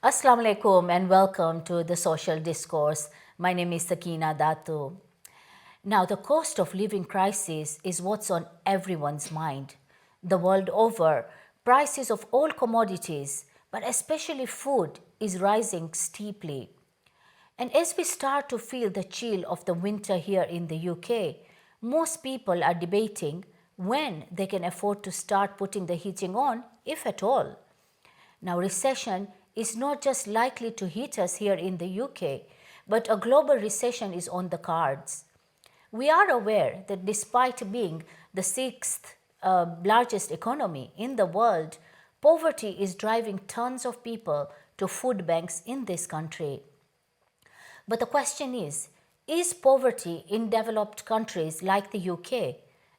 Assalamu alaikum and welcome to the Social Discourse. My name is Sakina Datu. Now, the cost of living crisis is what's on everyone's mind. The world over, prices of all commodities, but especially food, is rising steeply. And as we start to feel the chill of the winter here in the UK, most people are debating when they can afford to start putting the heating on, if at all. Now, recession is not just likely to hit us here in the UK, but a global recession is on the cards. We are aware that despite being the sixth largest economy in the world, poverty is driving tons of people to food banks in this country. But the question is poverty in developed countries like the UK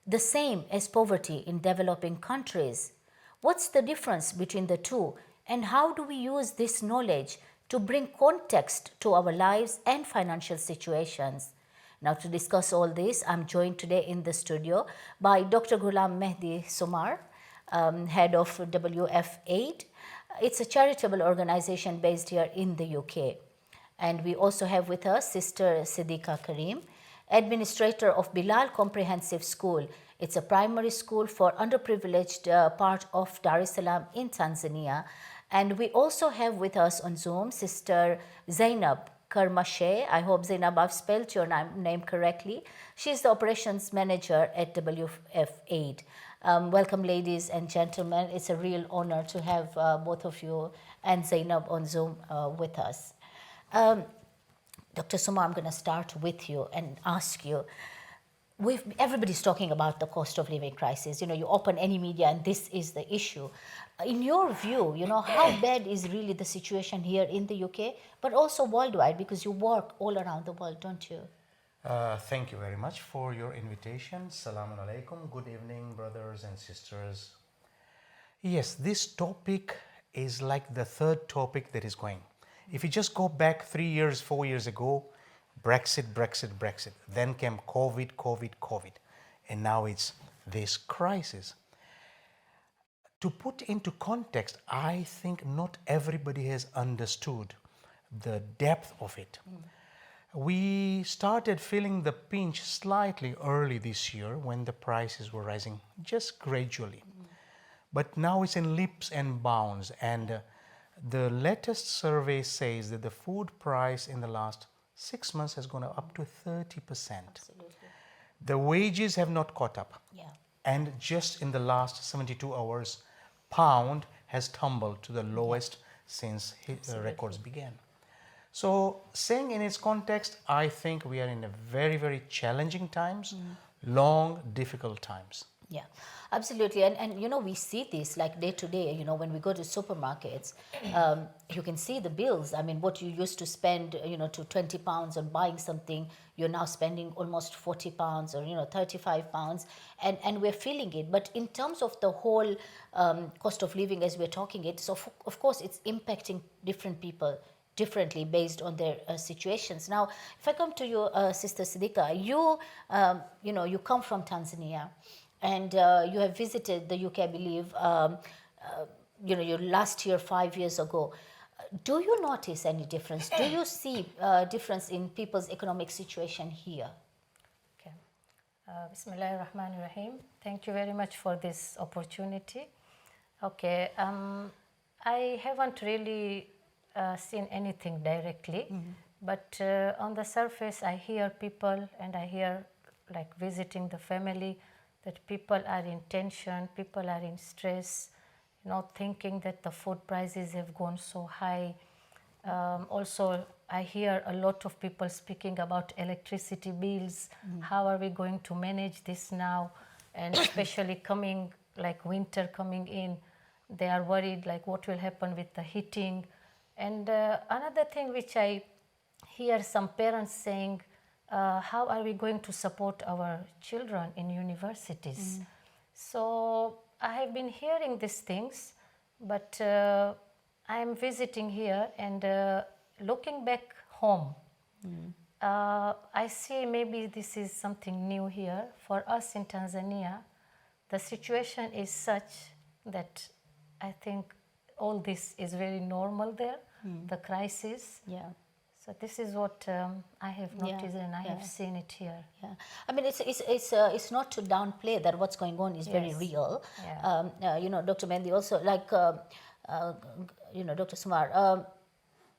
the same as poverty in developing countries? What's the difference between the two, and how do we use this knowledge to bring context to our lives and financial situations? Now, to discuss all this, I'm joined today in the studio by Dr. Ghulam Mehdi Sumar, head of WF8. It's a charitable organization based here in the UK. And we also have with us Sister Siddiqa Karim, administrator of Bilal Comprehensive School. It's a primary school for underprivileged part of Dar es Salaam in Tanzania. And we also have with us on Zoom Sister Zainab Karmashe. I hope, Zainab, I've spelled your name correctly. She's the operations manager at WF8. Welcome, ladies and gentlemen. It's a real honor to have both of you and Zainab on Zoom with us. Dr. Suma, I'm going to start with you and ask you, everybody's talking about the cost of living crisis. You know, you open any media and this is the issue. In your view, how bad is really the situation here in the UK, but also worldwide, because you work all around the world, don't you? Thank you very much for your invitation. Salamun alaikum. Good evening, brothers and sisters. Yes, this topic is like the third topic that is going. If you just go back 3 years, 4 years ago, Brexit. Then came COVID. And now it's this crisis. To put into context, I think not everybody has understood the depth of it. We started feeling the pinch slightly early this year when the prices were rising, just gradually. But now it's in leaps and bounds, and the latest survey says that the food price in the last 6 months has gone up to 30%. Absolutely. The wages have not caught up. Yeah. And just in the last 72 hours, pound has tumbled to the lowest since records began. So, saying in its context, I think we are in a very, very challenging times, long, difficult times. Yeah, absolutely. And we see this like day to day, when we go to supermarkets, you can see the bills. I mean, what you used to spend, to 20 pounds on buying something, you're now spending almost 40 pounds or, 35 pounds, and we're feeling it. But in terms of the whole cost of living as we're talking it, so of course it's impacting different people differently based on their situations. Now, if I come to you, Sister Siddiqa, you come from Tanzania. And you have visited the UK, I believe, your last year, 5 years ago. Do you notice any difference? Do you see difference in people's economic situation here? Okay. Bismillahirrahmanirrahim. Thank you very much for this opportunity. Okay. I haven't really seen anything directly, but on the surface, I hear people and I hear like visiting the family, that people are in tension, people are in stress, thinking that the food prices have gone so high. Also, I hear a lot of people speaking about electricity bills. How are we going to manage this now? And especially coming, like winter coming in, they are worried like what will happen with the heating. And another thing which I hear some parents saying, how are we going to support our children in universities? So I have been hearing these things, but I am visiting here and looking back home. I see maybe this is something new here. For us in Tanzania, the situation is such that I think all this is very normal there. the crisis. Yeah. So this is what I have noticed, and I have seen it here. Yeah, I mean it's not to downplay that what's going on is very Yes. real. Yeah. You know, Dr. Mendi also you know, Dr. Sumar.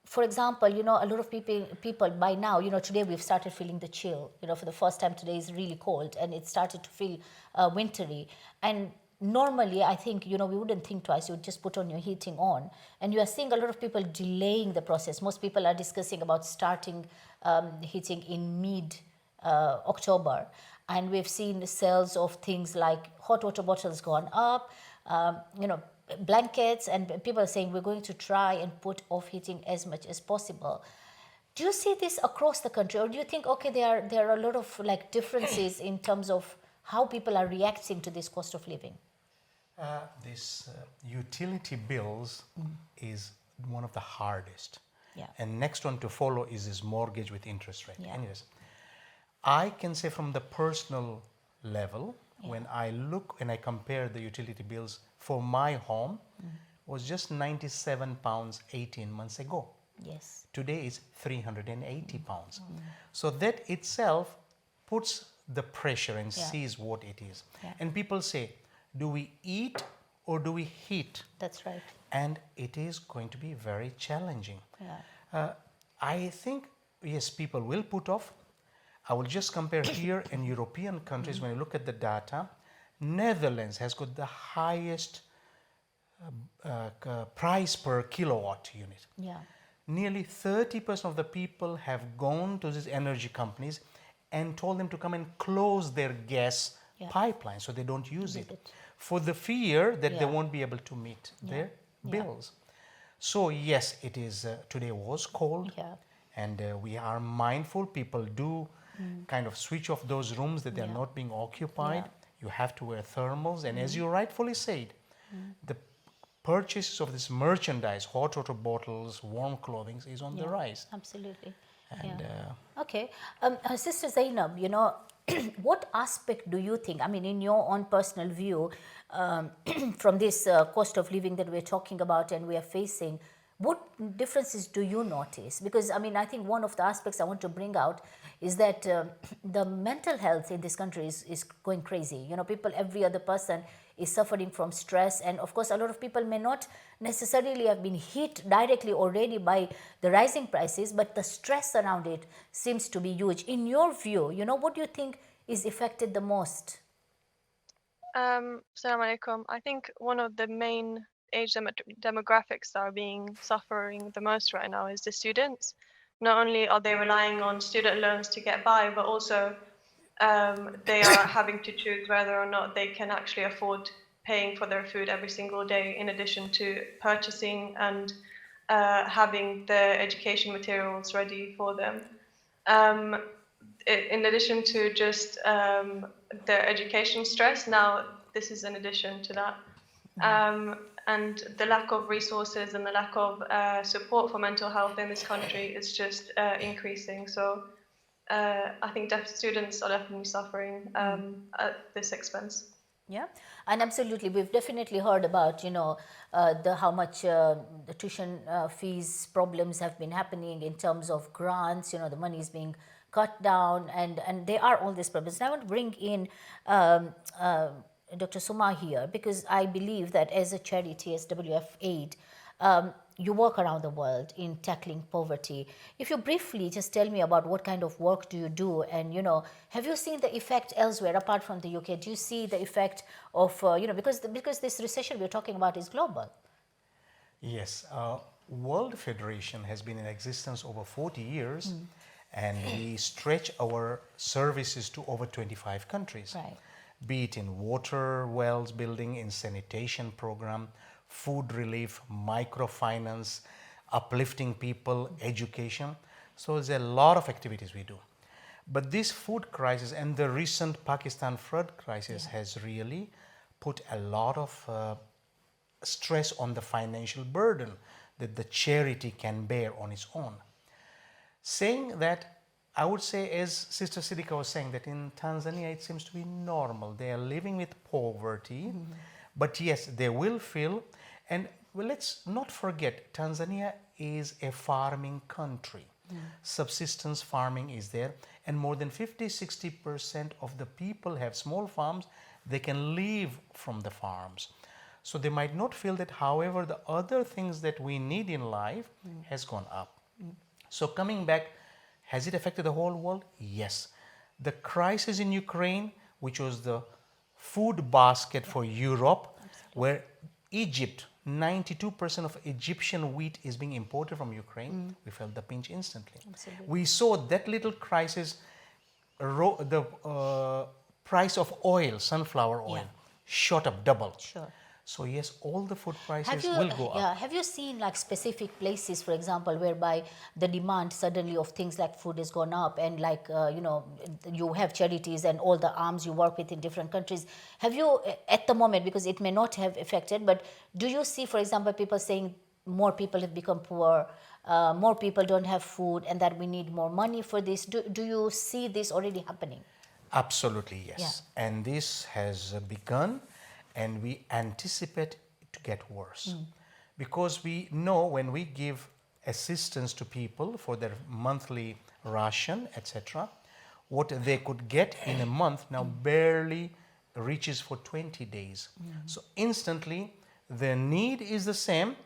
For example, you know, a lot of people by now, you know, today we've started feeling the chill. You know, for the first time today is really cold, and it started to feel wintry. And normally, I think, you know, we wouldn't think twice. You would just put on your heating on, and you are seeing a lot of people delaying the process. Most people are discussing about starting heating in mid October, and we've seen the sales of things like hot water bottles gone up. You know, blankets, and people are saying we're going to try and put off heating as much as possible. Do you see this across the country, or do you think, okay, there are a lot of like differences in terms of how people are reacting to this cost of living? This utility bills is one of the hardest. Yeah. And next one to follow is this mortgage with interest rate. Yeah. Anyways, I can say from the personal level, when I look and I compare the utility bills for my home, was just 97 pounds 18 months ago. Yes. Today is 380 pounds. So that itself puts the pressure and sees what it is. Yeah. And people say, do we eat or do we heat? That's right. And it is going to be very challenging. Yeah. I think, yes, people will put off. I will just compare here in European countries. When you look at the data, Netherlands has got the highest price per kilowatt unit. Yeah. Nearly 30% of the people have gone to these energy companies and told them to come and close their gas pipeline so they don't use it, for the fear that they won't be able to meet their bills. So yes, it is today was cold, and we are mindful. People do kind of switch off those rooms that they're not being occupied. You have to wear thermals, and as you rightfully said, the purchases of this merchandise, hot water bottles, warm clothing, is on the rise. Absolutely. And Okay. Sister Zainab, you know, what aspect do you think, I mean, in your own personal view, from this cost of living that we're talking about and we are facing, what differences do you notice? Because, I mean, I think one of the aspects I want to bring out is that the mental health in this country is going crazy. You know, people, every other person is suffering from stress. And of course, a lot of people may not necessarily have been hit directly already by the rising prices, but the stress around it seems to be huge. In your view, you know, what do you think is affected the most? Assalamu alaikum. I think one of the main age demographics that are suffering the most right now is the students. Not only are they relying on student loans to get by, but also they are having to choose whether or not they can actually afford paying for their food every single day, in addition to purchasing and having the education materials ready for them. In addition to just their education stress, now this is in addition to that. And the lack of resources and the lack of support for mental health in this country is just increasing. So I think students are definitely suffering at this expense. Yeah, and absolutely, we've definitely heard about, you know, how much the tuition fees problems have been happening in terms of grants. You know, the money is being cut down, and there are all these problems. And I want to bring in Dr. Suma here, because I believe that as a charity, as WF Aid, you work around the world in tackling poverty. If you briefly just tell me about what kind of work do you do, and, you know, have you seen the effect elsewhere apart from the UK? Do you see the effect of, you know, because this recession we're talking about is global? Yes, World Federation has been in existence over 40 years, and we stretch our services to over 25 countries. Right. Be it in water wells building, in sanitation program, food relief, microfinance, uplifting people, education. So there's a lot of activities we do. But this food crisis and the recent Pakistan flood crisis has really put a lot of stress on the financial burden that the charity can bear on its own. Saying that, I would say, as Sister Siddiqa was saying, that in Tanzania it seems to be normal. They are living with poverty, but yes, they will feel. And Well, let's not forget, Tanzania is a farming country. Subsistence farming is there, and more than 50-60% of the people have small farms. They can live from the farms. So they might not feel that, however, the other things that we need in life has gone up. So coming back, has it affected the whole world? Yes. The crisis in Ukraine, which was the food basket for Europe, where Egypt, 92% of Egyptian wheat is being imported from Ukraine, we felt the pinch instantly. Absolutely. We saw that little crisis, the price of oil, sunflower oil, shot up double. Sure. So yes, all the food prices Have you, will go up. have you seen like specific places, for example, whereby the demand suddenly of things like food has gone up, and like you have charities and all the arms you work with in different countries. Have you, at the moment, because it may not have affected, but do you see, for example, people saying more people have become poor, more people don't have food, and that we need more money for this? Do you see this already happening? Absolutely, yes. And this has begun, and we anticipate it to get worse. Because we know when we give assistance to people for their monthly ration, etc., what they could get in a month now barely reaches for 20 days. So instantly, the need is the same,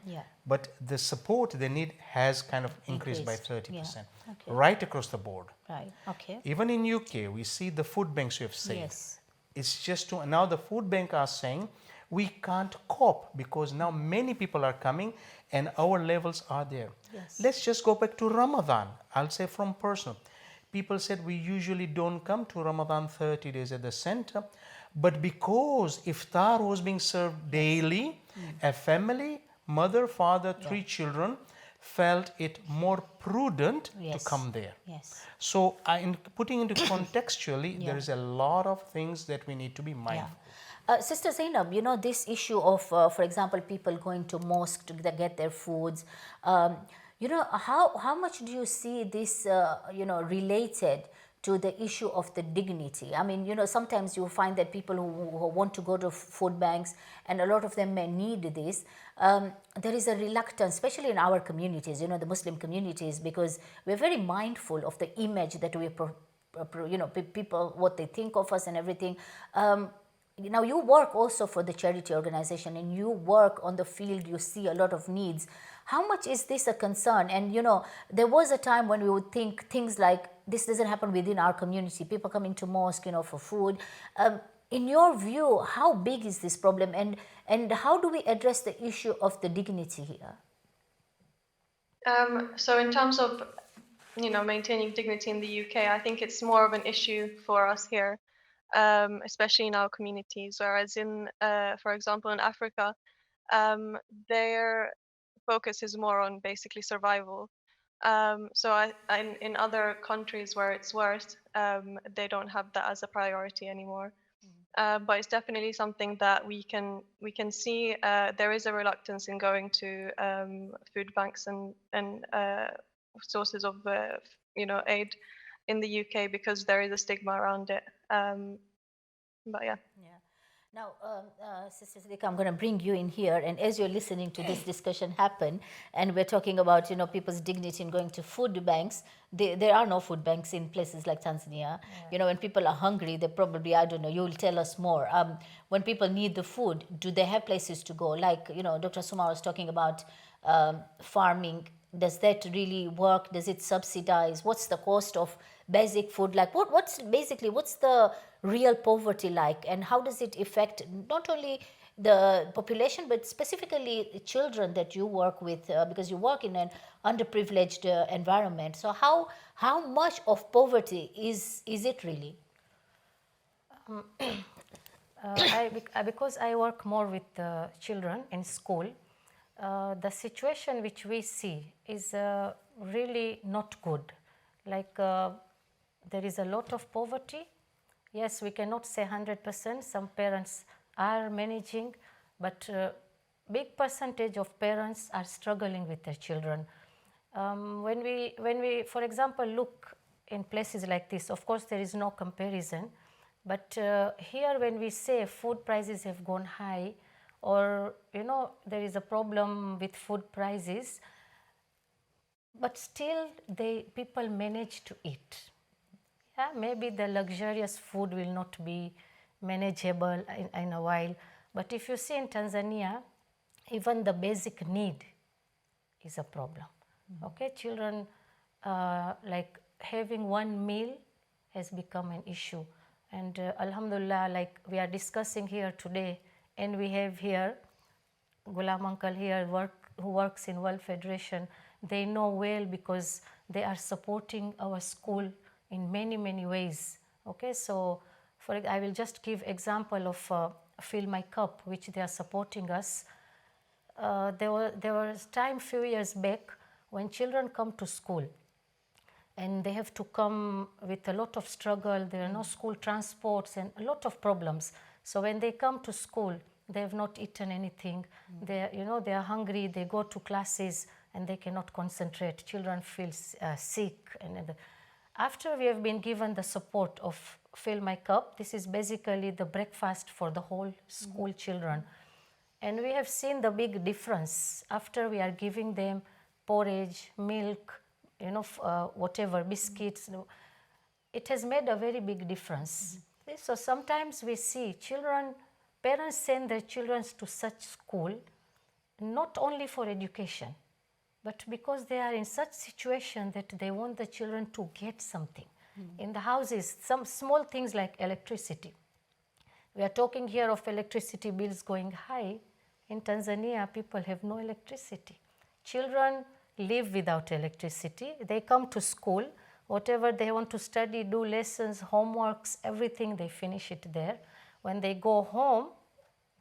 but the support they need has kind of increased by 30%, right across the board. Right, okay. Even in UK, we see the food banks you have said. Yes. It's just to, now the food bank are saying we can't cope because now many people are coming and our levels are there. Yes. Let's just go back to Ramadan. I'll say from personal. People said we usually don't come to Ramadan 30 days at the center, but because iftar was being served daily, a family, mother, father, 3 children, felt it more prudent to come there. Yes. So in putting into contextually, there is a lot of things that we need to be mindful. Sister Zainab, you know, this issue of, for example, people going to mosque to get their foods, you know, how much do you see this, you know, related to the issue of the dignity? I mean, you know, sometimes you find that people who want to go to food banks, and a lot of them may need this, there is a reluctance, especially in our communities, you know, the Muslim communities, because we're very mindful of the image that we, you know, people, what they think of us and everything. Now, you work also for the charity organization, and you work on the field, you see a lot of needs. How much is this a concern? And, you know, there was a time when we would think things like, this doesn't happen within our community, people coming to mosque, you know, for food. In your view, how big is this problem, and how do we address the issue of the dignity here? So in terms of, you know, maintaining dignity in the UK, I think it's more of an issue for us here, especially in our communities. Whereas in, for example, in Africa, their focus is more on basically survival. So in other countries where it's worse, they don't have that as a priority anymore. But it's definitely something that we can see. There is a reluctance in going to food banks and sources of you know, aid in the UK because there is a stigma around it. But yeah. Now, Sister Siddiqa, I'm going to bring you in here, and as you're listening to this discussion happen, and we're talking about, you know, people's dignity in going to food banks, there are no food banks in places like Tanzania. You know, when people are hungry, they probably, I don't know, you'll tell us more. When people need the food, do they have places to go? Like, you know, Dr. Suma was talking about farming. Does that really work? Does it subsidize? What's the cost of basic food? Like, what's the real poverty like, and how does it affect not only the population but specifically the children that you work with, because you work in an underprivileged environment? So how much of poverty is it really? Because I work more with children in school, the situation which we see is really not good. Like there is a lot of poverty. Yes, we cannot say 100%. Some parents are managing, but big percentage of parents are struggling with their children. When we, for example, look in places like this, of course there is no comparison, but here when we say food prices have gone high, or there is a problem with food prices, but still people manage to eat. Yeah, maybe the luxurious food will not be manageable in a while, but if you see in Tanzania, even the basic need is a problem. Okay, children like having one meal has become an issue, and Alhamdulillah, like we are discussing here today, and we have here Ghulam uncle here who works in World Federation. They know well because they are supporting our school in many ways. Okay, so I will just give example of Fill My Cup, which they are supporting us. There was time few years back when children come to school and they have to come with a lot of struggle. There are no school transports and a lot of problems. So when they come to school, they have not eaten anything. They are hungry. They go to classes and they cannot concentrate. Children feel sick. And after we have been given the support of Fill My Cup, this is basically the breakfast for the whole school children. And we have seen the big difference after we are giving them porridge, milk, whatever, biscuits. It has made a very big difference. So sometimes we see parents send their children to such school, not only for education, but because they are in such situation that they want the children to get something. In the houses, some small things like electricity. We are talking here of electricity bills going high. In Tanzania, people have no electricity. Children live without electricity. They come to school, whatever they want to study, do lessons, homeworks, everything, they finish it there. When they go home,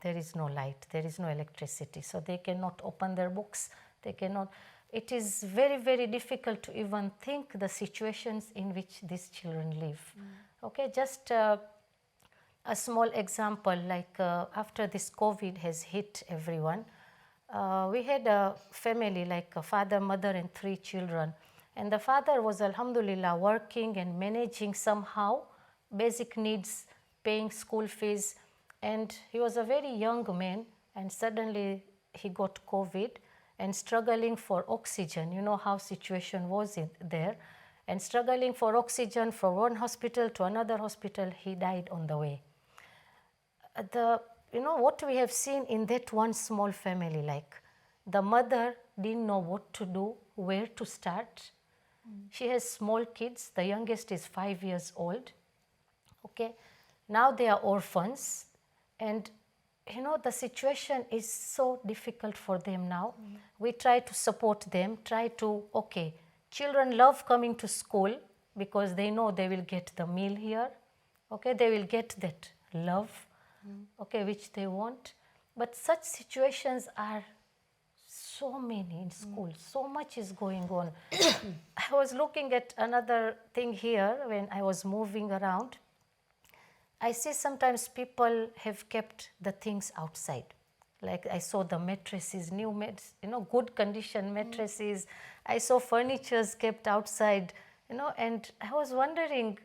there is no light, there is no electricity, so they cannot open their books, they cannot. It is very difficult to even think the situations in which these children live. Okay, just a small example, like after this COVID has hit everyone, we had a family, like a father, mother and 3 children. And the father was, alhamdulillah, working and managing somehow basic needs, paying school fees. And he was a very young man, and suddenly he got COVID and struggling for oxygen. You know how situation was there. And struggling for oxygen from one hospital to another hospital, he died on the way. What we have seen in that one small family, like the mother didn't know what to do, where to start. She has small kids. The youngest is 5 years old. Okay, now they are orphans, and the situation is so difficult for them now. We try to support them, children love coming to school because they know they will get the meal here. Okay, they will get that love, which they want. But such situations are so many in school. So much is going on. I was looking at another thing here when I was moving around. I see sometimes people have kept the things outside. Like I saw the mattresses, good condition mattresses. I saw furnitures kept outside, and I was wondering,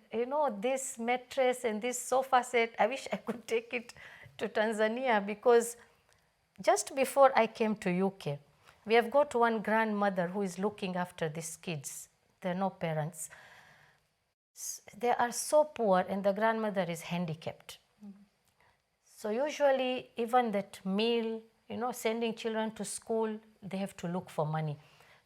this mattress and this sofa set, I wish I could take it to Tanzania, because just before I came to UK, we have got one grandmother who is looking after these kids. There are no parents. They are so poor, and the grandmother is handicapped. So usually even that meal, sending children to school, they have to look for money.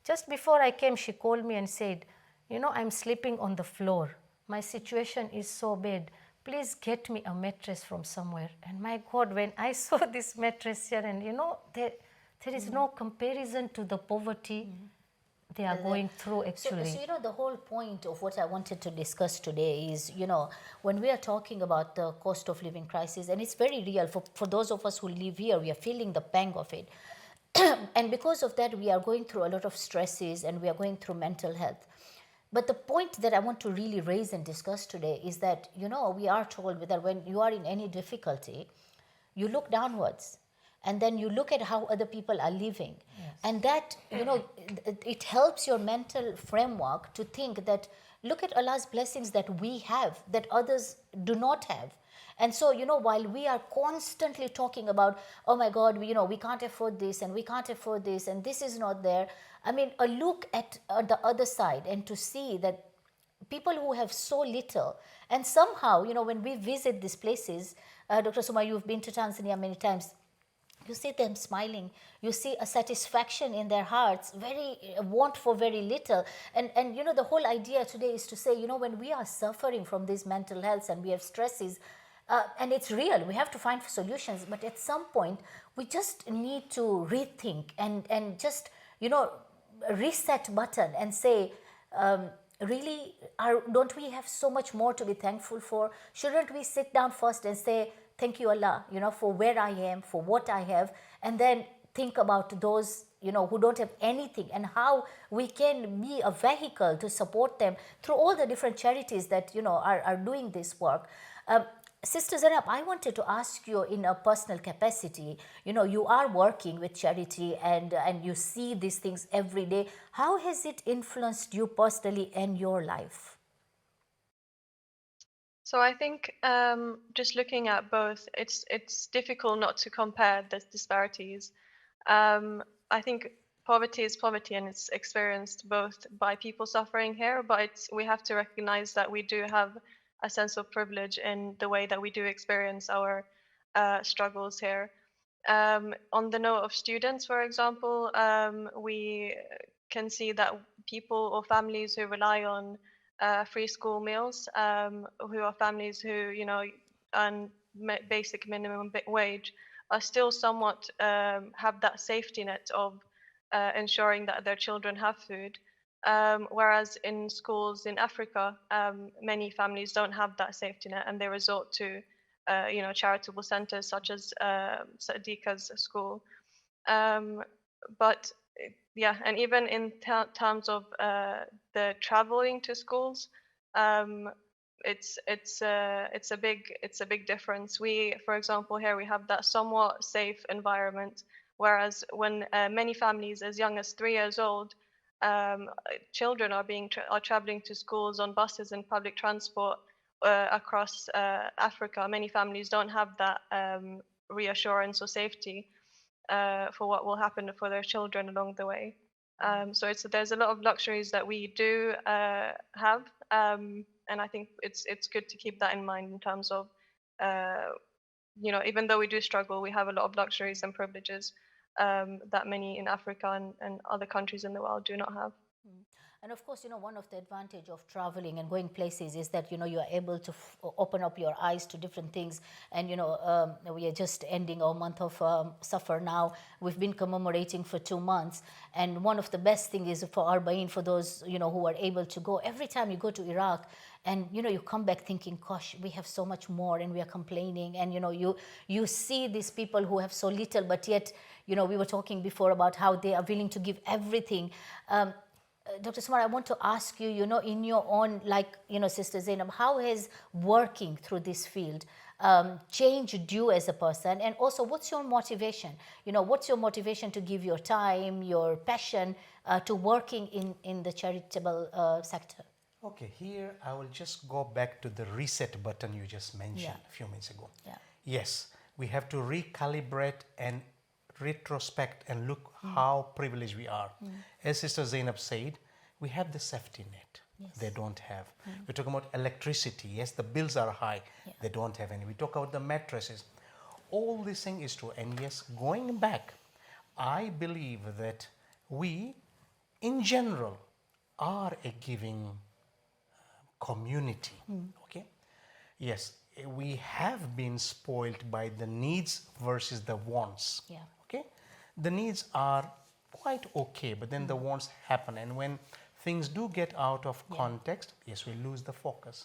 Just before I came, she called me and said, I'm sleeping on the floor. My situation is so bad. Please get me a mattress from somewhere. And my God, when I saw this mattress here, and there is no comparison to the poverty they are going through actually. So the whole point of what I wanted to discuss today is, when we are talking about the cost of living crisis, and it's very real for those of us who live here, we are feeling the pang of it. And because of that, we are going through a lot of stresses, and we are going through mental health. But the point that I want to really raise and discuss today is that, we are told that when you are in any difficulty, you look downwards. And then you look at how other people are living. Yes. And that, it helps your mental framework to think that, look at Allah's blessings that we have, that others do not have. And so, while we are constantly talking about, oh my God, we can't afford this and we can't afford this and this is not there. I mean, a look at the other side and to see that people who have so little, and somehow, when we visit these places, Dr. Suma, you've been to Tanzania many times, you see them smiling, you see a satisfaction in their hearts, very want for very little. And the whole idea today is to say, when we are suffering from these mental health and we have stresses, and it's real, we have to find solutions, but at some point we just need to rethink and just reset button and say, really, don't we have so much more to be thankful for? Shouldn't we sit down first and say, thank you, Allah, for where I am, for what I have, and then think about those, who don't have anything, and how we can be a vehicle to support them through all the different charities that, are doing this work. Sister Zainab, I wanted to ask you in a personal capacity, you are working with charity and you see these things every day. How has it influenced you personally and your life? So I think just looking at both, it's difficult not to compare the disparities. I think poverty is poverty, and it's experienced both by people suffering here, but we have to recognize that we do have a sense of privilege in the way that we do experience our struggles here. On the note of students, for example, we can see that people or families who rely on free school meals, who are families who, earn basic minimum wage, are still somewhat have that safety net of ensuring that their children have food. Whereas in schools in Africa, many families don't have that safety net, and they resort to charitable centers such as Sadiqa's school. But yeah, and even in terms of the traveling to schools, um, it's a big difference. We, for example, here we have that somewhat safe environment, whereas when many families as young as 3 years old, children are traveling to schools on buses and public transport across Africa. Many families don't have that reassurance or safety for what will happen for their children along the way. So there's a lot of luxuries that we do have, and I think it's good to keep that in mind in terms of even though we do struggle, we have a lot of luxuries and privileges that many in Africa and other countries in the world do not have. And of course, one of the advantage of traveling and going places is that, you are able to open up your eyes to different things. And, we are just ending our month of Safar now. We've been commemorating for 2 months. And one of the best thing is for Arbaeen, for those, who are able to go. Every time you go to Iraq and, you come back thinking, gosh, we have so much more and we are complaining. And, you see these people who have so little, but yet, we were talking before about how they are willing to give everything. Dr. Sumar, I want to ask you, in your own, Sister Zainab, how has working through this field changed you as a person? And also, what's your motivation? What's your motivation to give your time, your passion to working in the charitable sector? Okay, here I will just go back to the reset button you just mentioned a few minutes ago. Yeah. Yes, we have to recalibrate and retrospect and look how privileged we are. As Sister Zainab said, we have the safety net. Yes. They don't have. We're talking about electricity. Yes, the bills are high. Yeah. They don't have any. We talk about the mattresses. All this thing is true. And yes, going back, I believe that we, in general, are a giving community. Okay? Yes, we have been spoiled by the needs versus the wants. Yeah. Okay, the needs are quite okay, but then the wants happen, and when things do get out of context, yes, we lose the focus.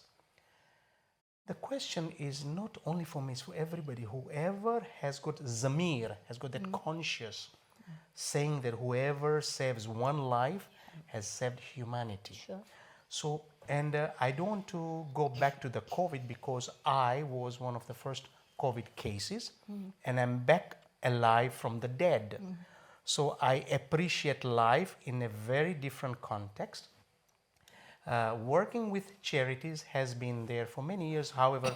The question is not only for me, it's for everybody. Whoever has got zamir, has got that conscious, saying that whoever saves one life has saved humanity. Sure. So, and I don't want to go back to the COVID because I was one of the first COVID cases, and I'm back alive from the dead. So I appreciate life in a very different context. Working with charities has been there for many years. However,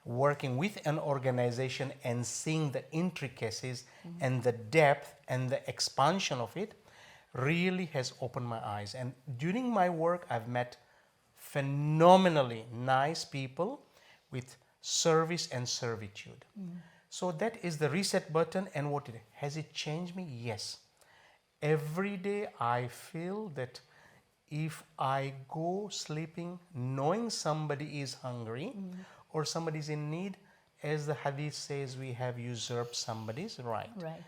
working with an organization and seeing the intricacies and the depth and the expansion of it really has opened my eyes. And during my work, I've met phenomenally nice people with service and servitude. So that is the reset button. And what has it changed me? Yes. Every day I feel that if I go sleeping knowing somebody is hungry or somebody is in need, as the hadith says, we have usurped somebody's right. Right.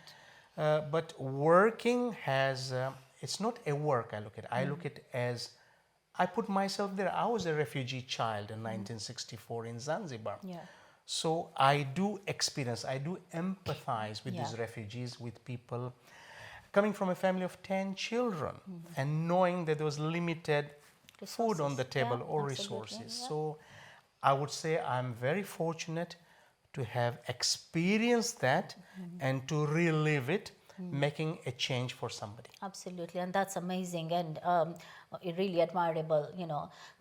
But working has, it's not a work I look at. I look at it as, I put myself there. I was a refugee child in 1964 in Zanzibar. Yeah. So I do experience, I do empathize with these Yeah. refugees, with people coming from a family of 10 children and knowing that there was limited food on the table Yeah, or absolutely, resources. yeah. So I would say I'm very fortunate to have experienced that and to relive it, making a change for somebody. Absolutely, and that's amazing and really admirable.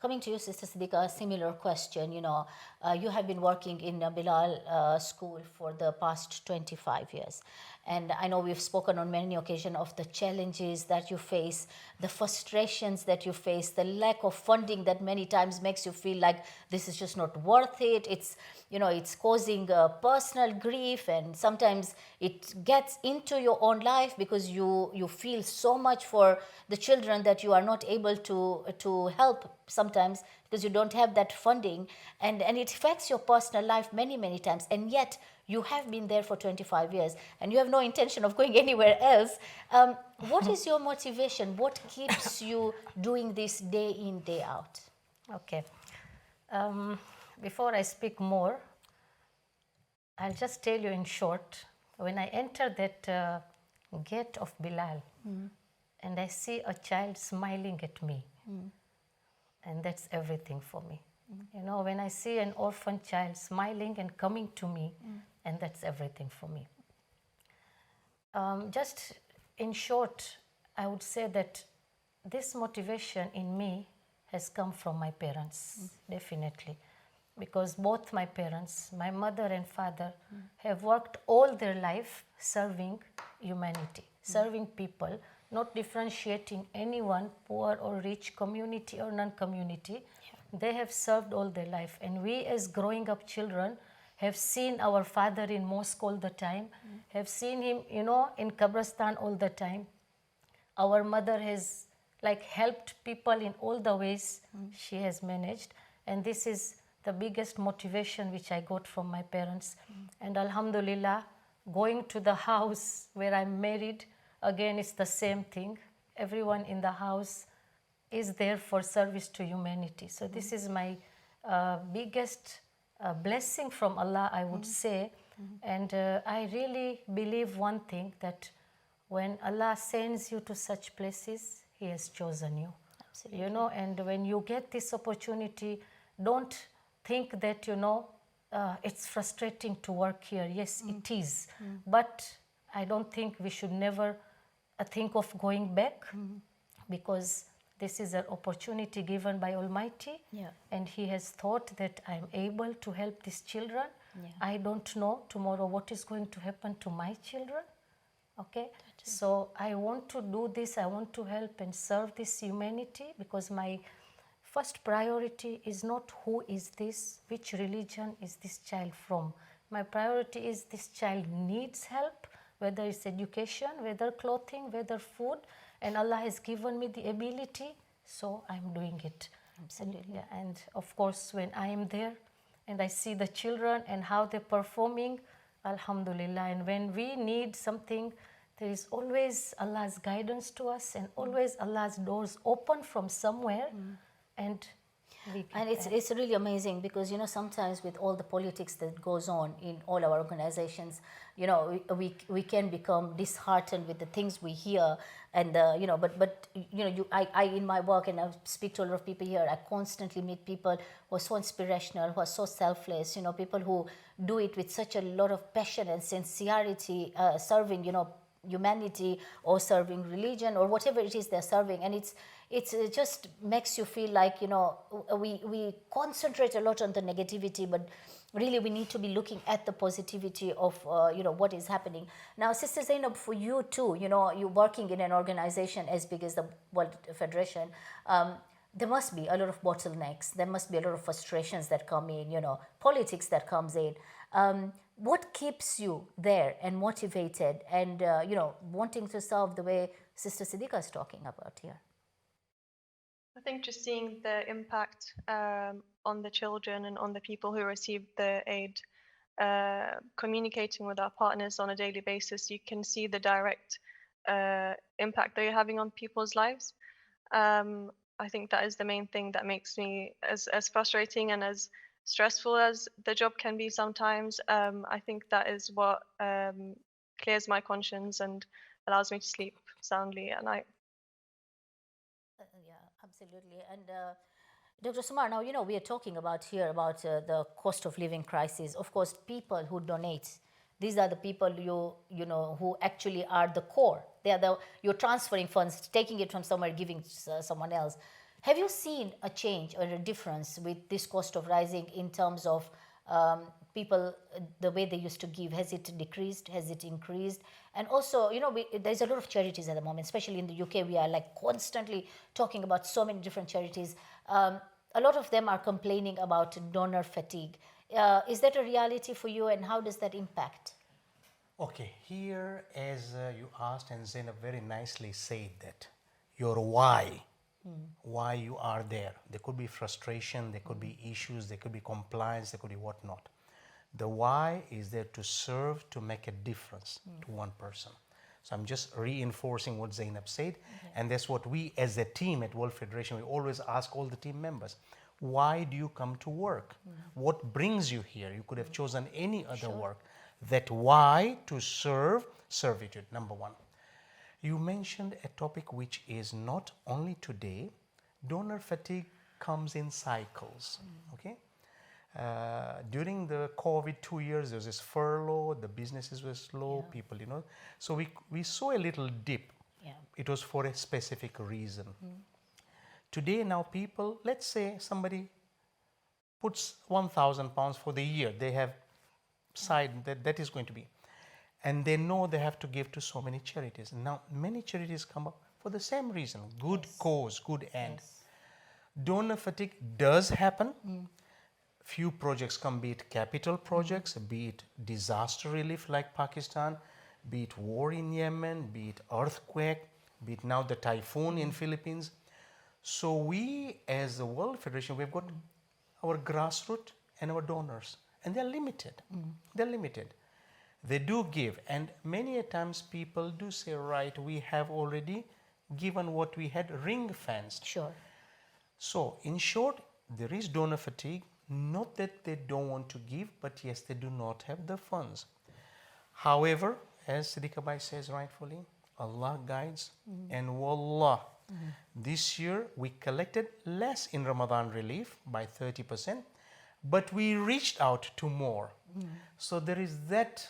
Coming to you, Sister Siddiqa, a similar question. You have been working in Bilal school for the past 25 years, and I know we've spoken on many occasions of the challenges that you face, the frustrations that you face, the lack of funding that many times makes you feel like this is just not worth it. It's causing personal grief, and sometimes it gets into your own life because you feel so much for the children that you are not able to help sometimes because you don't have that funding, and it affects your personal life many times, and yet you have been there for 25 years and you have no intention of going anywhere else. What is your motivation? What keeps you doing this day in, day out? Okay. Before I speak more, I'll just tell you in short, when I enter that gate of Bilal and I see a child smiling at me, and that's everything for me. When I see an orphan child smiling and coming to me, and that's everything for me. Just in short, I would say that this motivation in me has come from my parents, definitely. Because both my parents, my mother and father, have worked all their life serving humanity, serving people, not differentiating anyone, poor or rich, community or non-community. Yeah. They have served all their life. And we as growing up children have seen our father in mosque all the time, have seen him, in Kabristan all the time. Our mother has helped people in all the ways she has managed. And this is the biggest motivation which I got from my parents. And Alhamdulillah, going to the house where I'm married, again, it's the same thing. Everyone in the house is there for service to humanity. So this is my biggest blessing from Allah, I would say. And I really believe one thing, that when Allah sends you to such places, He has chosen you. Absolutely. And when you get this opportunity, don't think that, it's frustrating to work here. Yes, it is. But I don't think we should never think of going back, because this is an opportunity given by Almighty. Yeah. And He has thought that I'm able to help these children. Yeah. I don't know tomorrow what is going to happen to my children. Okay, so I want to do this. I want to help and serve this humanity, because my first priority is not who is this, which religion is this child from. My priority is this child needs help, whether it's education, whether clothing, whether food, and Allah has given me the ability, so I'm doing it. Absolutely. And of course, when I am there and I see the children and how they're performing, Alhamdulillah. And when we need something, there is always Allah's guidance to us, and always Allah's doors open from somewhere. And it's really amazing, because sometimes with all the politics that goes on in all our organizations, we can become disheartened with the things we hear, and I in my work, and I speak to a lot of people here, I constantly meet people who are so inspirational, who are so selfless, people who do it with such a lot of passion and sincerity, serving humanity or serving religion or whatever it is they're serving, and it just makes you feel like, you know, we concentrate a lot on the negativity, but really we need to be looking at the positivity of you know, what is happening now. Sister Zainab, for you too, you know, you're working in an organization as big as the World Federation. There must be a lot of bottlenecks, there must be a lot of frustrations that come in, you know, politics that comes in. What keeps you there and motivated and you know, wanting to serve the way Sister Siddiqa is talking about here? I think just seeing the impact on the children and on the people who receive the aid, communicating with our partners on a daily basis, you can see the direct impact they're having on people's lives. I think that is the main thing that makes me as frustrating and as stressful as the job can be sometimes. I think that is what clears my conscience and allows me to sleep soundly at night. Yeah, absolutely. And Dr. Sumar, now, you know, we are talking about here about the cost of living crisis. Of course, people who donate, these are the people you know, who actually are the core. They are you're transferring funds, taking it from somewhere, giving someone else. Have you seen a change or a difference with this cost of rising in terms of people, the way they used to give? Has it decreased? Has it increased? And also, you know, there's a lot of charities at the moment, especially in the UK. We are like constantly talking about so many different charities. A lot of them are complaining about donor fatigue. Is that a reality for you, and how does that impact? Okay, here as you asked, and Zainab very nicely said that your why you are there. There could be frustration, there could be issues, there could be compliance, there could be whatnot. The why is there to serve, to make a difference to one person. So I'm just reinforcing what Zainab said, and that's what we as a team at World Federation, we always ask all the team members, why do you come to work? What brings you here? You could have chosen any other work. That why, to serve, servitude, number one. You mentioned a topic which is not only today. Donor fatigue comes in cycles, okay? During the COVID 2 years, there was this furlough, the businesses were slow, people, you know. So we saw a little dip. Yeah. It was for a specific reason. Today, now people, let's say somebody puts £1,000 for the year. They have side that is going to be. And they know they have to give to so many charities. Now, many charities come up for the same reason, good cause, good end. Donor fatigue does happen. Few projects come, be it capital projects, be it disaster relief like Pakistan, be it war in Yemen, be it earthquake, be it now the typhoon in Philippines. So we as the World Federation, we've got our grassroots and our donors, and they're limited. They're limited. They do give, and many a times people do say, right, we have already given what we had ring fenced. Sure. So in short, there is donor fatigue, not that they don't want to give, but yes, they do not have the funds. However, as Siddiqa Bhai says rightfully, Allah guides, and wallah, this year we collected less in Ramadan relief by 30%, but we reached out to more. So there is that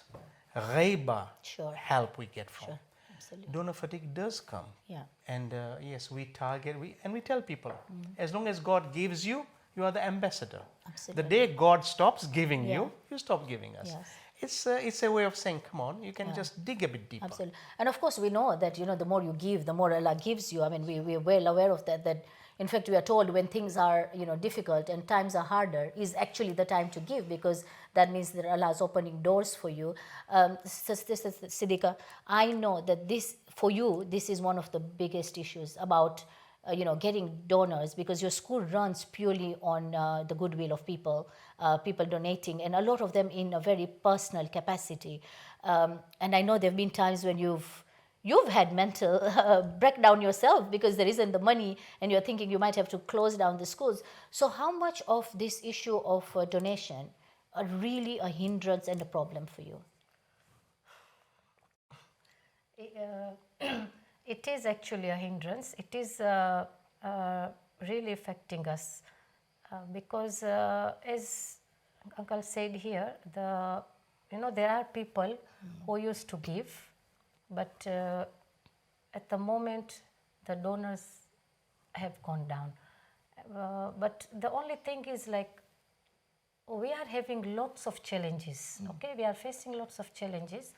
ghaiba help we get from. Sure. Absolutely. Donor fatigue does come. Yeah. And yes, we target, and we tell people, as long as God gives you, you are the ambassador. Absolutely. The day God stops giving you, you stop giving us. Yes. It's a way of saying, come on, you can just dig a bit deeper. Absolutely. And of course, we know that, you know, the more you give, the more Allah gives you. I mean, we're well aware of that, that in fact, we are told when things are, you know, difficult and times are harder is actually the time to give, because that means that Allah is opening doors for you. Siddiqa, I know that this, for you, this is one of the biggest issues about, you know, getting donors, because your school runs purely on the goodwill of people, people donating, and a lot of them in a very personal capacity. And I know there have been times when you've had mental breakdown yourself because there isn't the money and you're thinking you might have to close down the schools. So how much of this issue of donation are really a hindrance and a problem for you? It is actually a hindrance. It is really affecting us because as Uncle said here, there are people who used to give, but at the moment the donors have gone down. But the only thing is, like, we are having lots of challenges. Okay, we are facing lots of challenges.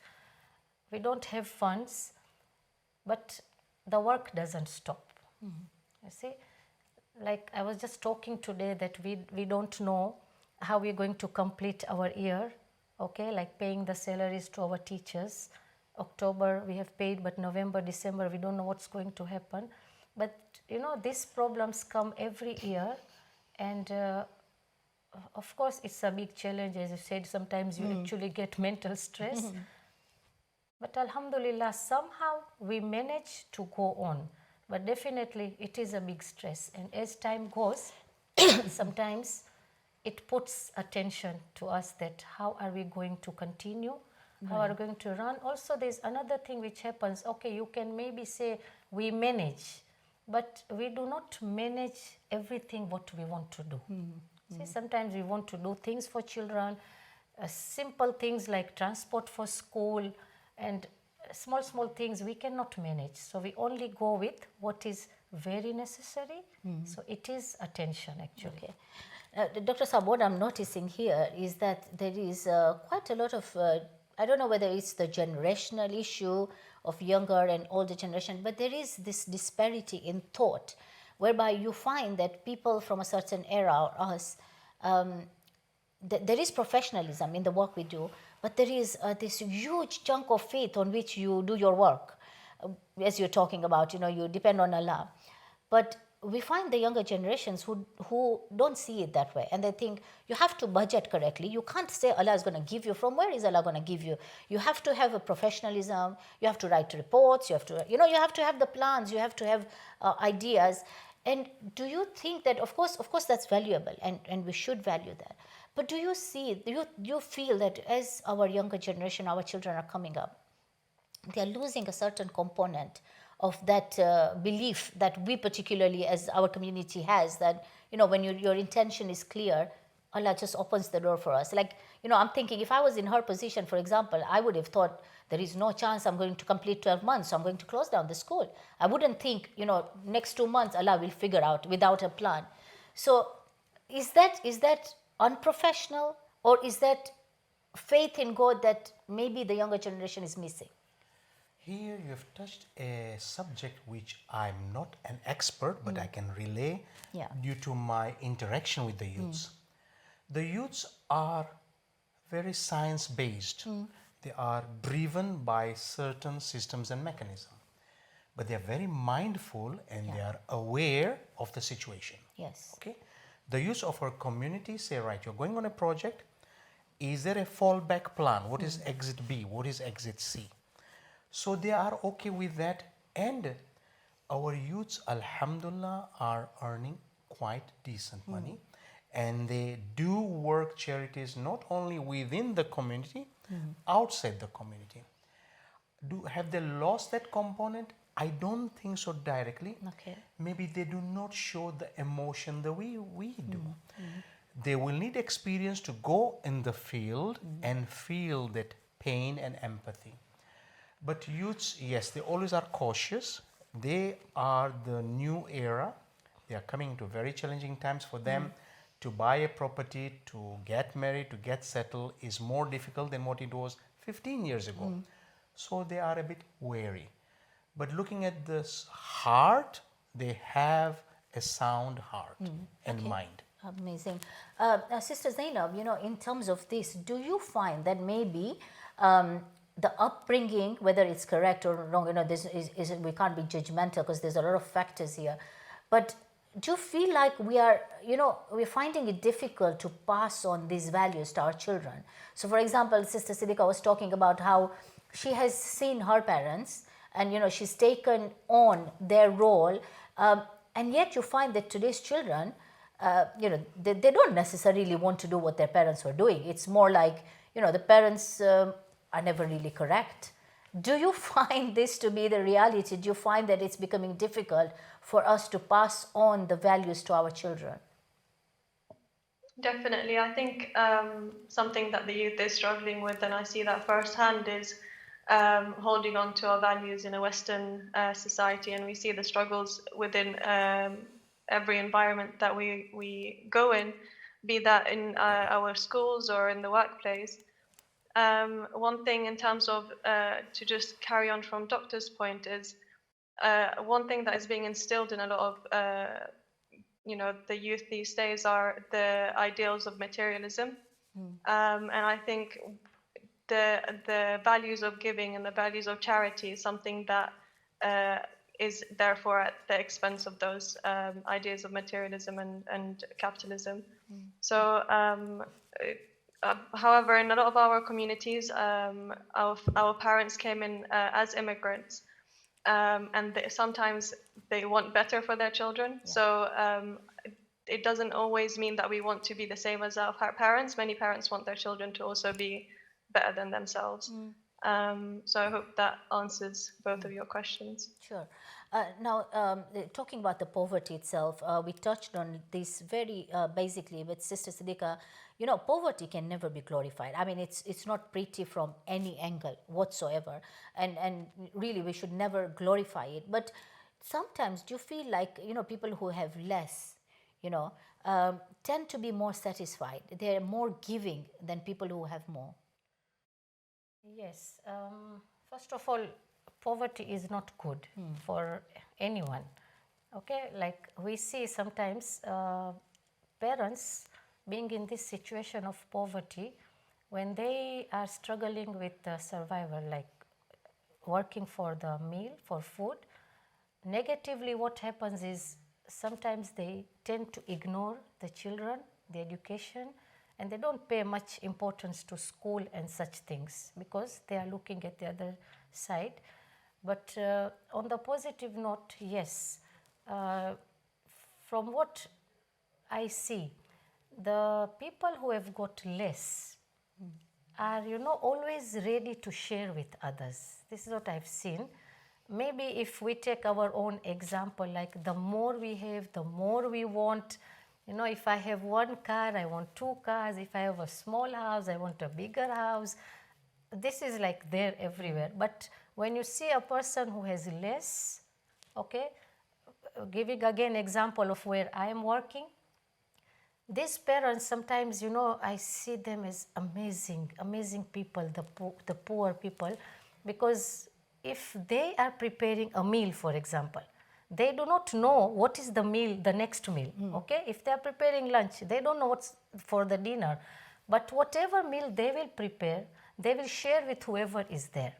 We don't have funds, but the work doesn't stop. You see, like I was just talking today that we don't know how we're going to complete our year. Okay, like paying the salaries to our teachers. October we have paid, but November, December we don't know what's going to happen. But you know, these problems come every year, and of course it's a big challenge. As you said, sometimes you actually get mental stress. But Alhamdulillah, somehow we manage to go on. But definitely it is a big stress, and as time goes, sometimes it puts attention to us that how are we going to continue, how are we going to run. Also, there's another thing which happens. Okay, you can maybe say we manage, but we do not manage everything what we want to do. See, sometimes we want to do things for children, simple things like transport for school, and small things we cannot manage. So we only go with what is very necessary. So it is attention actually. Okay. Dr. Saab, what I'm noticing here is that there is quite a lot of, I don't know whether it's the generational issue of younger and older generation, but there is this disparity in thought, whereby you find that people from a certain era, or us, there is professionalism in the work we do, but there is this huge chunk of faith on which you do your work. As you're talking about, you know, you depend on Allah. But we find the younger generations who don't see it that way, and they think you have to budget correctly. You can't say Allah is going to give you. From where is Allah going to give you? You have to have a professionalism. You have to write reports. You have to, you know, you have to have the plans. You have to have ideas. And do you think that, of course that's valuable, and we should value that. But do you see, do you feel that as our younger generation, our children are coming up, they are losing a certain component of that belief that we particularly as our community has, that, you know, when your intention is clear, Allah just opens the door for us. Like, you know, I'm thinking if I was in her position, for example, I would have thought there is no chance I'm going to complete 12 months, so I'm going to close down the school. I wouldn't think, you know, next 2 months Allah will figure out without a plan. So is that unprofessional, or is that faith in God that maybe the younger generation is missing? Here you have touched a subject which I'm not an expert, but I can relay due to my interaction with the youths. The youths are very science-based. They are driven by certain systems and mechanisms, but they are very mindful and they are aware of the situation. Yes. Okay. The youths of our community say, right, you're going on a project. Is there a fallback plan? What is exit B? What is exit C? So they are okay with that, and our youths, alhamdulillah, are earning quite decent money, and they do work charities not only within the community, outside the community. Have they lost that component? I don't think so directly. Okay. Maybe they do not show the emotion the way we do. They will need experience to go in the field and feel that pain and empathy. But youths, yes, they always are cautious. They are the new era. They are coming into very challenging times for them. To buy a property, to get married, to get settled is more difficult than what it was 15 years ago. So they are a bit wary. But looking at this heart, they have a sound heart and mind. Amazing. Sister Zainab, you know, in terms of this, do you find that maybe the upbringing, whether it's correct or wrong, you know, this we can't be judgmental because there's a lot of factors here, but do you feel like we are, you know, we're finding it difficult to pass on these values to our children? So, for example, Sister Siddiqa was talking about how she has seen her parents, and, you know, she's taken on their role, and yet you find that today's children, you know, they don't necessarily want to do what their parents were doing. It's more like, you know, the parents are never really correct. Do you find this to be the reality? Do you find that it's becoming difficult for us to pass on the values to our children? Definitely. I think something that the youth is struggling with, and I see that firsthand, is holding on to our values in a Western society, and we see the struggles within every environment that we go in, be that in our schools or in the workplace. One thing in terms of to just carry on from Doctor's point is one thing that is being instilled in a lot of the youth these days are the ideals of materialism, and I think the values of giving and the values of charity is something that is therefore at the expense of those ideas of materialism and capitalism. So, however, in a lot of our communities, our parents came in as immigrants, and sometimes they want better for their children. So it doesn't always mean that we want to be the same as our parents. Many parents want their children to also be better than themselves. So I hope that answers both of your questions. Sure. Now, talking about the poverty itself, we touched on this very basically with Sister Siddiqa. Poverty can never be glorified. I mean, it's not pretty from any angle whatsoever, and really we should never glorify it. But sometimes, do you feel like people who have less, tend to be more satisfied? They're more giving than people who have more. Yes. First of all, poverty is not good for anyone. Okay, like we see sometimes parents being in this situation of poverty when they are struggling with survival, like working for the meal, for food. Negatively, what happens is sometimes they tend to ignore the children, the education, and they don't pay much importance to school and such things because they are looking at the other side. But on the positive note, yes, from what I see, the people who have got less are, always ready to share with others. This is what I've seen. Maybe if we take our own example, like the more we have, the more we want. If I have one car, I want two cars. If I have a small house, I want a bigger house. This is like there everywhere. But when you see a person who has less, okay, giving again example of where I am working, these parents sometimes, I see them as amazing people, the poor people, because if they are preparing a meal, for example, they do not know what is the meal, the next meal, okay? If they are preparing lunch, they don't know what's for the dinner. But whatever meal they will prepare, they will share with whoever is there.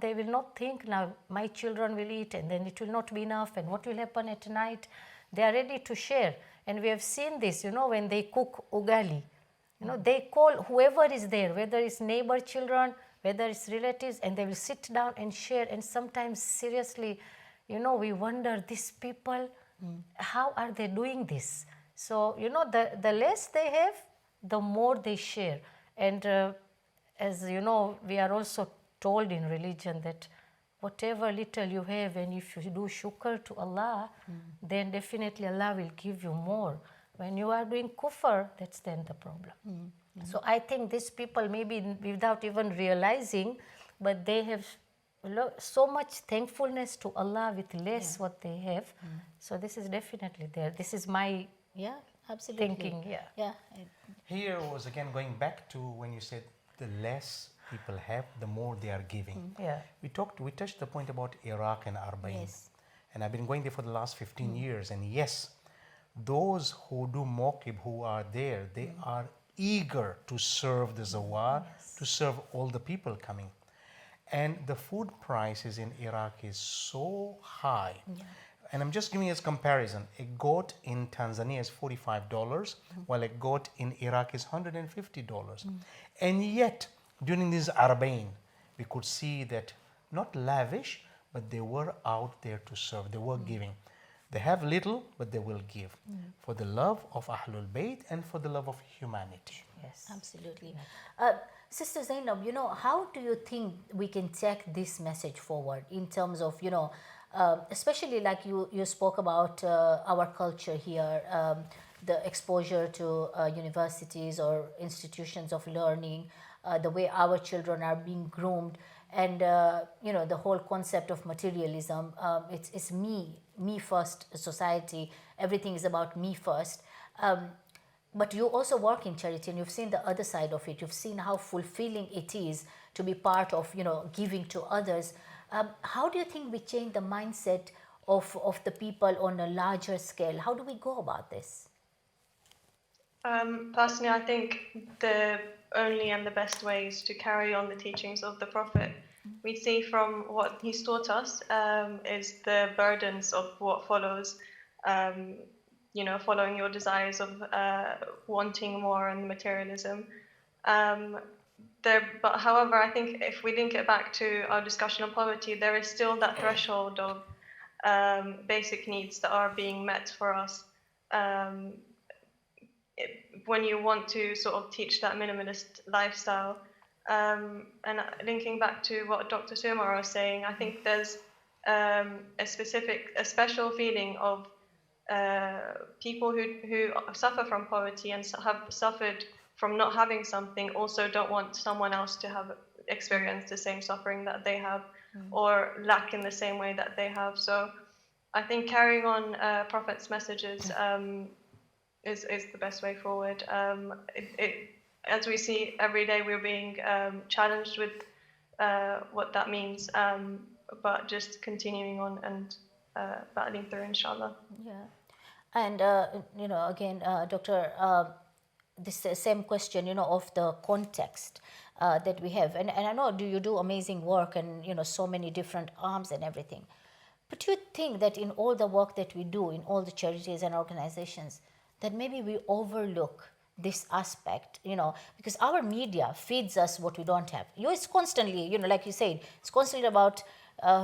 They will not think, now my children will eat and then it will not be enough and what will happen at night. They are ready to share. And we have seen this, when they cook ugali. They call whoever is there, whether it's neighbor children, whether it's relatives, and they will sit down and share. And sometimes seriously, we wonder, these people, how are they doing this? So, the less they have, the more they share. And as you know, we are also told in religion that whatever little you have, and if you do shukr to Allah, then definitely Allah will give you more. When you are doing kufr, that's then the problem. So I think these people, maybe without even realizing, but they have so much thankfulness to Allah with less what they have. So this is definitely there. This is my Absolutely. thinking. Here was again going back to when you said the less people have, the more they are giving. We touched the point about Iraq and Ahlulbayt. Yes. And I've been going there for the last 15 years. And yes, those who do Mawqib, who are there, they are eager to serve the Zawar, to serve all the people coming. And the food prices in Iraq is so high. And I'm just giving you a comparison. A goat in Tanzania is $45, while a goat in Iraq is $150. And yet, during this Arbain, we could see that not lavish, but they were out there to serve. They were giving. They have little, but they will give for the love of Ahlulbayt and for the love of humanity. Yes. Absolutely. Sister Zainab, how do you think we can take this message forward in terms of, especially like you spoke about our culture here, the exposure to universities or institutions of learning, the way our children are being groomed. and the whole concept of materialism. It's me first society. Everything is about me first. But you also work in charity, and you've seen the other side of it. You've seen how fulfilling it is to be part of giving to others. How do you think we change the mindset of the people on a larger scale? How do we go about this? Personally, I think the only and the best way is to carry on the teachings of the Prophet. We see from what he's taught us is the burdens of what follows, following your desires of wanting more and materialism. But however, I think if we link it back to our discussion on poverty, there is still that threshold of basic needs that are being met for us. When you want to sort of teach that minimalist lifestyle. And linking back to what Dr. Sumar was saying, I think there's a special feeling of people who suffer from poverty and have suffered from not having something, also don't want someone else to have experienced the same suffering that they have, or lack in the same way that they have. So I think carrying on Prophet's messages is the best way forward. As we see every day, we're being challenged with what that means, but just continuing on and battling through, inshallah. Yeah. And, again, Doctor, this same question, of the context that we have. And I know you do amazing work and, so many different arms and everything. But do you think that in all the work that we do, in all the charities and organizations, that maybe we overlook this aspect, because our media feeds us what we don't have. It's constantly, like you said, it's constantly about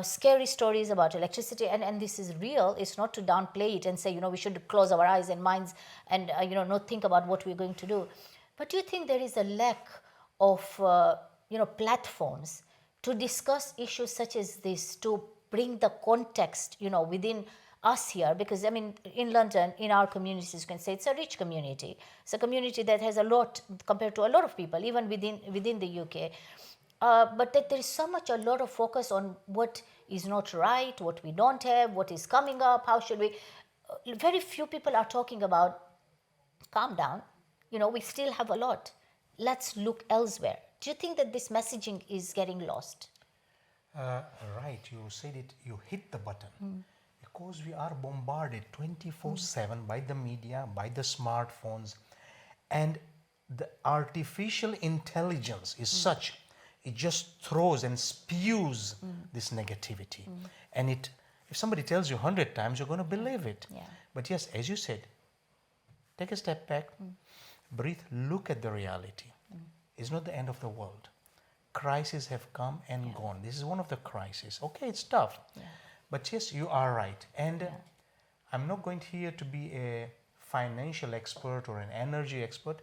scary stories about electricity, and this is real. It's not to downplay it and say, we should close our eyes and minds and, not think about what we're going to do. But do you think there is a lack of, platforms to discuss issues such as this, to bring the context, within us here? Because, in London, in our communities, you can say it's a rich community. It's a community that has a lot compared to a lot of people, even within the UK. But that there is a lot of focus on what is not right, what we don't have, what is coming up, how should we. Very few people are talking about, calm down, we still have a lot. Let's look elsewhere. Do you think that this messaging is getting lost? Right, you said it, you hit the button. Because we are bombarded 24/7 by the media, by the smartphones, and the artificial intelligence is such, it just throws and spews this negativity. And if somebody tells you 100 times, you're going to believe it. Yeah. But yes, as you said, take a step back, breathe, look at the reality. It's not the end of the world. Crises have come and gone. This is one of the crises. Okay, it's tough. Yeah. But yes, you are right. And I'm not going here to be a financial expert or an energy expert.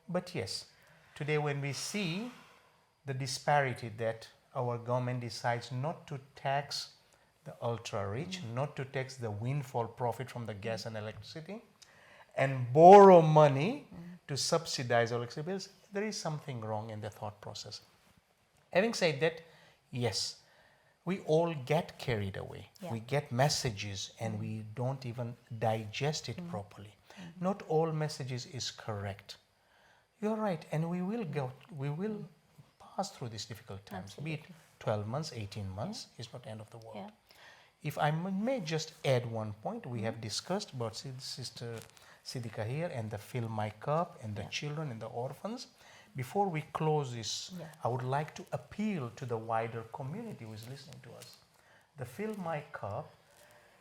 But yes, today when we see the disparity that our government decides not to tax the ultra rich, not to tax the windfall profit from the gas and electricity, and borrow money to subsidize electricity bills, there is something wrong in the thought process. Having said that, yes, we all get carried away. Yeah. We get messages and we don't even digest it properly. Not all messages is correct. You're right, and we will pass through these difficult times. Absolutely. Be it 12 months, 18 months, it's not the end of the world. Yeah. If I may just add one point, we have discussed about Sister Siddiqa here and the Fill My Cup and the children and the orphans. Before we close this, I would like to appeal to the wider community who is listening to us. The Fill My Cup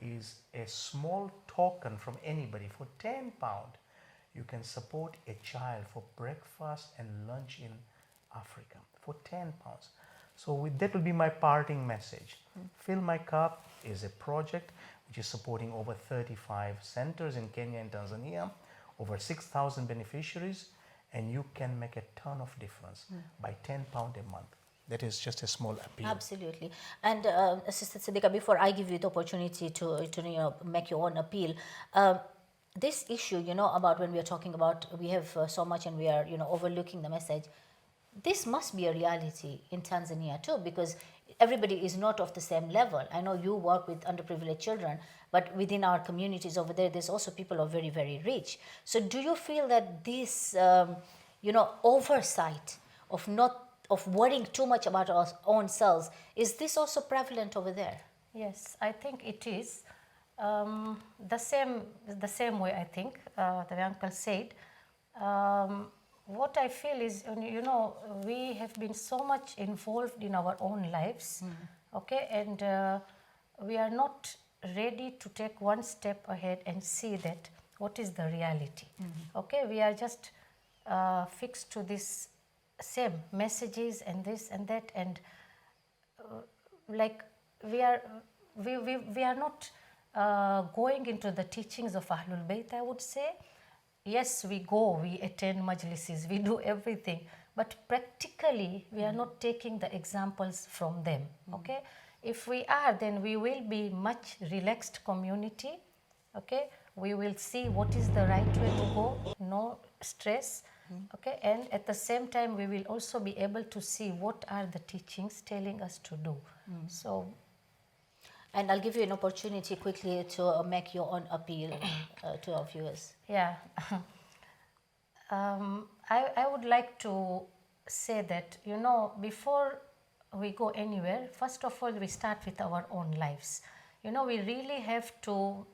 is a small token from anybody. For £10, you can support a child for breakfast and lunch in Africa. For £10. So that will be my parting message. Fill My Cup is a project which is supporting over 35 centers in Kenya and Tanzania, over 6,000 beneficiaries, and you can make a ton of difference by £10 a month. That is just a small appeal. Absolutely. And Sister Siddiqa, before I give you the opportunity to make your own appeal, this issue, about when we are talking about we have so much and we are overlooking the message. this must be a reality in Tanzania too, because everybody is not of the same level. I know you work with underprivileged children, but within our communities over there, there's also people who are very, very rich. So do you feel that this, oversight of not of worrying too much about our own selves, is this also prevalent over there? Yes, I think it is. The same way I think the uncle said. What I feel is, we have been so much involved in our own lives, okay, and we are not ready to take one step ahead and see that what is the reality. Okay, we are just fixed to this same messages and this and that, and like we are not going into the teachings of Ahlulbayt, I would say. Yes, we go, we attend majlises, we do everything, but practically we are not taking the examples from them. Okay, if we are, then we will be much relaxed community. Okay, we will see what is the right way to go, no stress. Okay, and at the same time we will also be able to see what are the teachings telling us to do. So, and I'll give you an opportunity quickly to make your own appeal to our viewers. yeah, I would like to say that, before we go anywhere, first of all, we start with our own lives. We really have to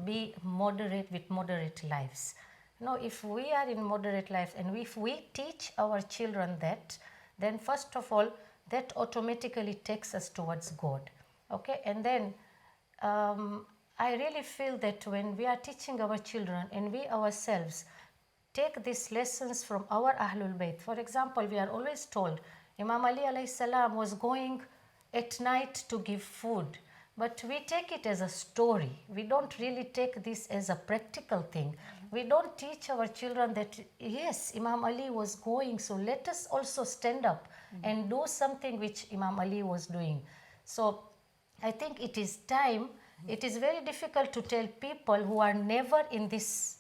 be moderate with moderate lives. If we are in moderate lives and if we teach our children that, then first of all, that automatically takes us towards God. Okay, and then I really feel that when we are teaching our children and we ourselves take these lessons from our Ahlul Bayt. For example, we are always told Imam Ali alayhi salam was going at night to give food, but we take it as a story. We don't really take this as a practical thing. We don't teach our children that yes, Imam Ali was going, so let us also stand up and do something which Imam Ali was doing. So I think it is time. It is very difficult to tell people who are never in this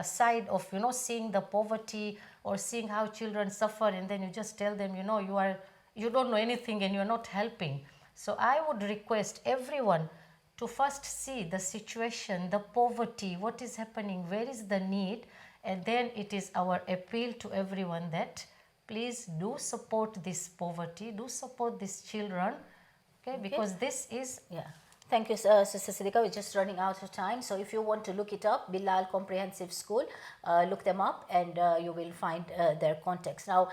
side of seeing the poverty or seeing how children suffer, and then you just tell them you don't know anything and you're not helping. So I would request everyone to first see the situation, the poverty, what is happening, where is the need, and then it is our appeal to everyone that please do support this poverty, do support these children, okay? Because this is Thank you, Sister Siddiqa. We're just running out of time. So if you want to look it up, Bilal Comprehensive School, look them up and you will find their context. Now,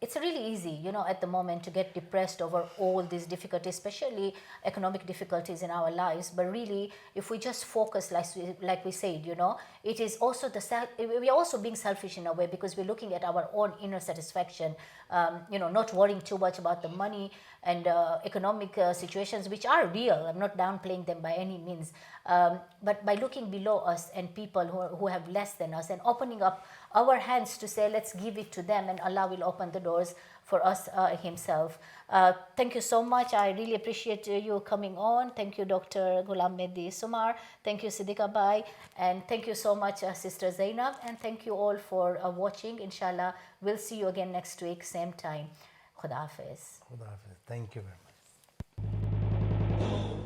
it's really easy, at the moment to get depressed over all these difficulties, especially economic difficulties in our lives. But really, if we just focus, like we said, it is also we are also being selfish in a way because we're looking at our own inner satisfaction, not worrying too much about the money and economic situations, which are real. I'm not downplaying them by any means. But by looking below us and people who have less than us and opening up our hands to say, let's give it to them, and Allah will open the doors for us Himself. Thank you so much. I really appreciate you coming on. Thank you, Dr. Ghulam Mehdi Sumar. Thank you, Siddiqa Bai. And thank you so much, Sister Zainab. And thank you all for watching. Inshallah, we'll see you again next week, same time. Khuda Hafiz. Khuda Hafiz. Thank you very much.